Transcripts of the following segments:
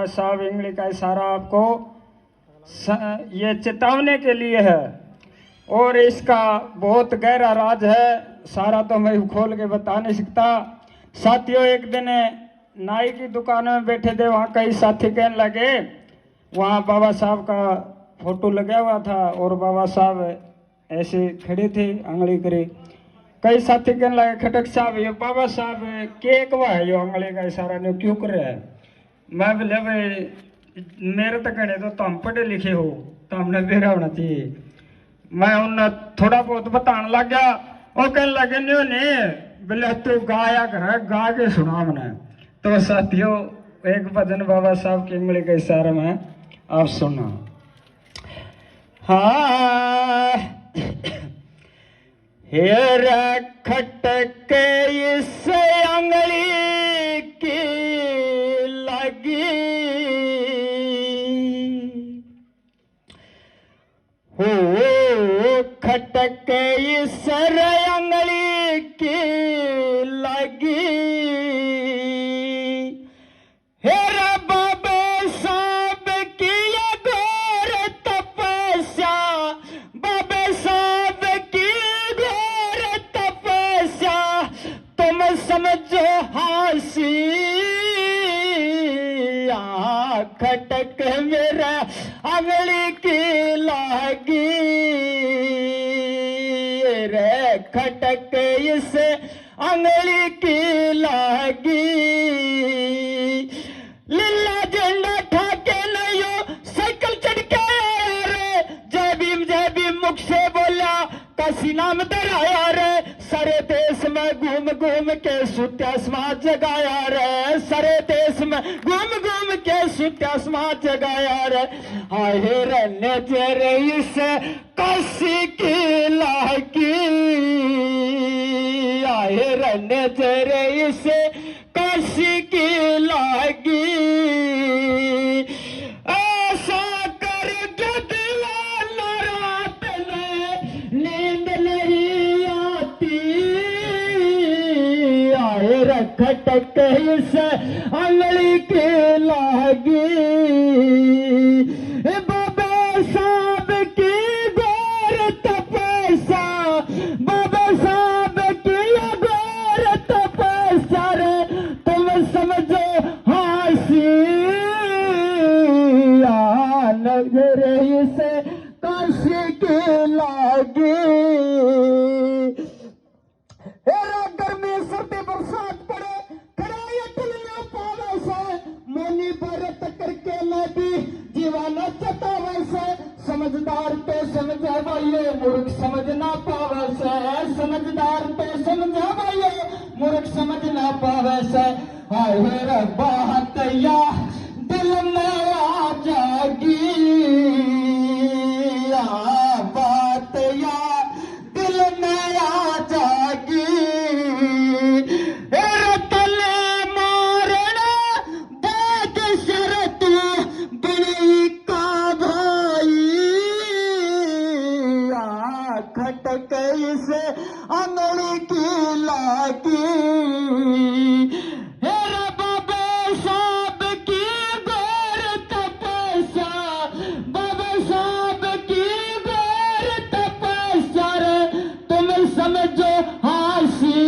साहब इंगली का इशारा आपको ये चेतावने के लिए है और इसका बहुत गहरा राज है, सारा तो मैं खोल के बता नहीं सकता। साथियों, एक दिन नाई की दुकान में बैठे थे, वहाँ कई साथी कहने लगे, वहाँ बाबा साहब का फोटो लगा हुआ था और बाबा साहब ऐसे खड़े थे, आंगली करे। कई साथी कहने लगे, खटक साहब ये बाबा साहब के कवा है यो आंगली का इशारा ने क्यों कर रहा है? मैं बोले भाई मेरे तो कहने तो तुम पढ़े लिखे हो, तो हमने बेरा होना चाहिए। मैं उन्हें थोड़ा बहुत बताने लग गया, वो कहने लगे नहीं बोले तू गाया कर, गा के सुना मैंने। तो साथियों, एक भजन बाबा साहब की उंगली के इशारे में आप सुना। हाँ हेरा खटक इस अंगली की लगी हो, खटक इस अंगली की लगी। हेरा बाबा साहब की ये घोर तपस्या, बाबा साहब की घोर तपस्या, तुम समझो हासी। खटक मेरा अंगली की लागी रे, खटक इस अंगली की लागी। लीला झंडा ठाके नहीं हो, साइकिल चढ़ के आया रे, जय भीम मुख से बोला, काशी नाम दराया रे। सारे देश में घूम घूम के सुत्या समाज जगाया रे, सारे देश में घूम घूम के सुत्या समाज जगाया रे। हाय रे नजर इस काशी की लागी, आए रे नजर इस काशी की लागी। ऐसा कर दीवाना रात में नींद नहीं आती, आए रे खटक इस अंगली की लागी। बाबा साहब की घोर तपस्या, बाबा साहब की घोर तपस्या रे, तुम समझो हासी। नजर इसे काशी की लागी। गर्मी सर्दी बरसात पड़े खड़े तुलना पावे से, मोनी भरत करके नदी जीवाना चतावे से। समझदार तो समझे भाइयो, मूर्ख समझ ना पावे से, समझदार तो समझे भाइयो, मूर्ख समझ ना पावे से। हाय मेरा बात या दिल में आ जागी, बात या दिल में आ जागी। तले मारना बात शरत बड़ी का भाई, खटक इस अंगली की लागी। समझो हासी।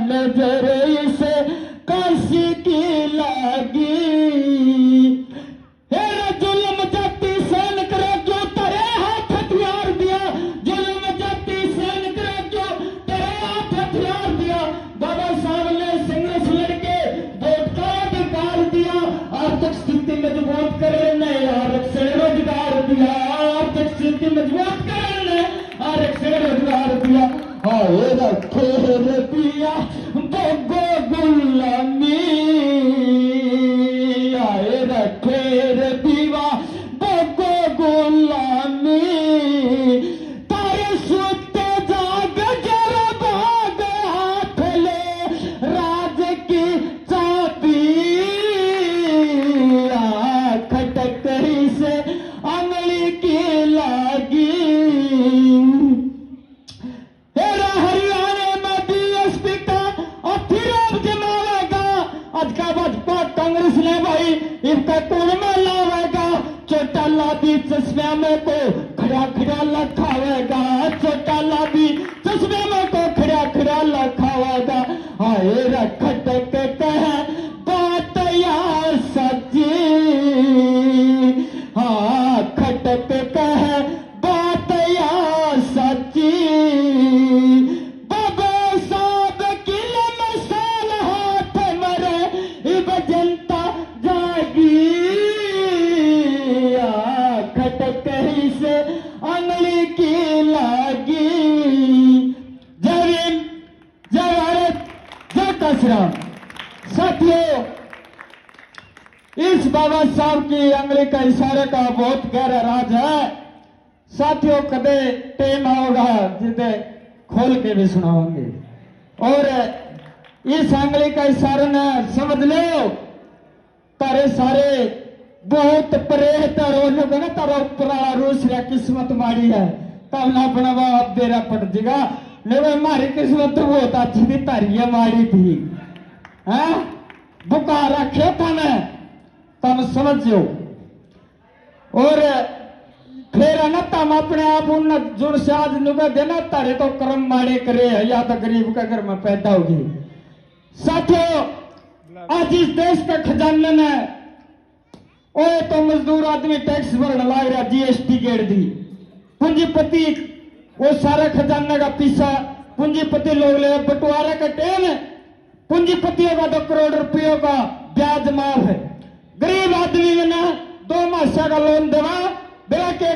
नजर इस काशी की लागी। हेरा जुल्म जाति सहन करे जो तेरे हाथ हथियार दिया, जुल्म जाति सहन करे जो तेरे हाथ हथियार दिया। बाबा साहब ने संघर्ष लड़के वोट का अधिकार दिया, आर्थिक स्थिति मजबूत करने आरक्षण रोजगार दिया, आर्थिक स्थिति मजबूत करने आरक्षण रोजगार दिया। खेर पिया भोगो गुलामी, तो कांग्रेस ने भाई इनका कौन में लावेगा, चोटा लादी चश्मे में को खड़ा खड़ा लखावेगा, चोटा लादी चश्मे में को खड़ा खड़ा लखावेगा। हाय रखट के कह बात यार सच्ची, हाँ खटक कह बात यार सच्ची, बाबा साहब किले में साल हाथ मरे इब जनता जागी, खटक ही से अंगली की लागी। जय भीम, जय भारत, जय कसराम। साथियों, इस बाबा साहब की अंगली का इशारे का बहुत गहरा राज है। साथियों, कदे टेम आओगा जिसे खोल के भी सुनाओगे, और इस अंगली का इशारा न समझ लो तारे सारे बहुत परे तारो तारा ऊपर रूसरा किस्मत मारी है, तब ना अपना बाप देरा पड़ जाएगा। नहीं, हमारी किस्मत तो बहुत अच्छी थी, तारिया मारी थी, है बुखार रखे था मैं, तम समझो। और फिर है ना तम अपने आप उन जुड़ से आज नुबे देना तारे तो कर्म मारे करे है, या तो गरीब के घर में पैदा होगी। साथियों, आज इस देश के खजाने में ओ तो मजदूर आदमी टैक्स भरने लग रहा, जीएसटी गेड़ दी, पूंजीपति वो सारे खजाने का पीछा पूंजीपति लोग ले बंटवारे का टेम, पूंजीपतियों का 2 करोड़ रुपयों का ब्याज माफ है, गरीब आदमी में ना 2 माह का लोन देवा बिला के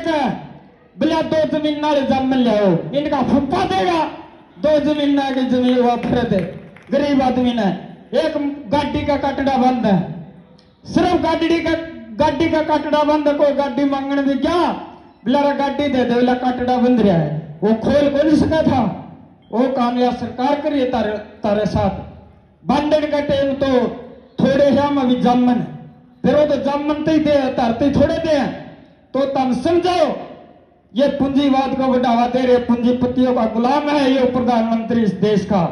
बिला 2 जमीन नाले जम लियाओ, इनका फुप्पा देगा 2 जमीन ना की जमीन वाफर दे। गरीब आदमी ने एक गाड़ी का कटड़ा बंद है, सिर्फ गाड़ी का कटड़ा बंद है, कोई गाड़ी मांगने भी क्या बिलारा गाड़ी दे दे, बिला कटड़ा बंद रहा है, वो खोल को नहीं सका था। वो कामयाब सरकार करिए तारे साथ। बंदन का टाइम तो थोड़े हम अभी जमन, फिर वो तो जमन ही दे तरते थोड़े दे, तो तम समझो ये पूंजीवाद को बढ़ावा दे रहे, पूंजीपतियों का गुलाम है ये प्रधानमंत्री इस देश का।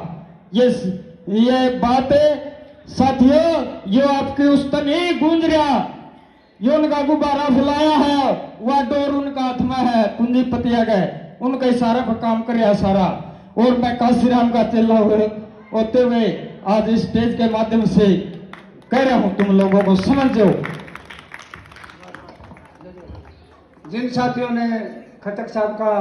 ये बातें साथियों, ये आपकी उस तक नहीं गूंज रहा, ये उनका गुब्बारा फुलाया है, वह डोर उनका हाथ में है, पूंजीपतिया गए उनका इशारा पर काम कर सारा। और मैं काशीराम का चेला होते हुए आज इस स्टेज के माध्यम से कह रहा हूं, तुम लोगों को समझो। जिन साथियों ने खटक साहब का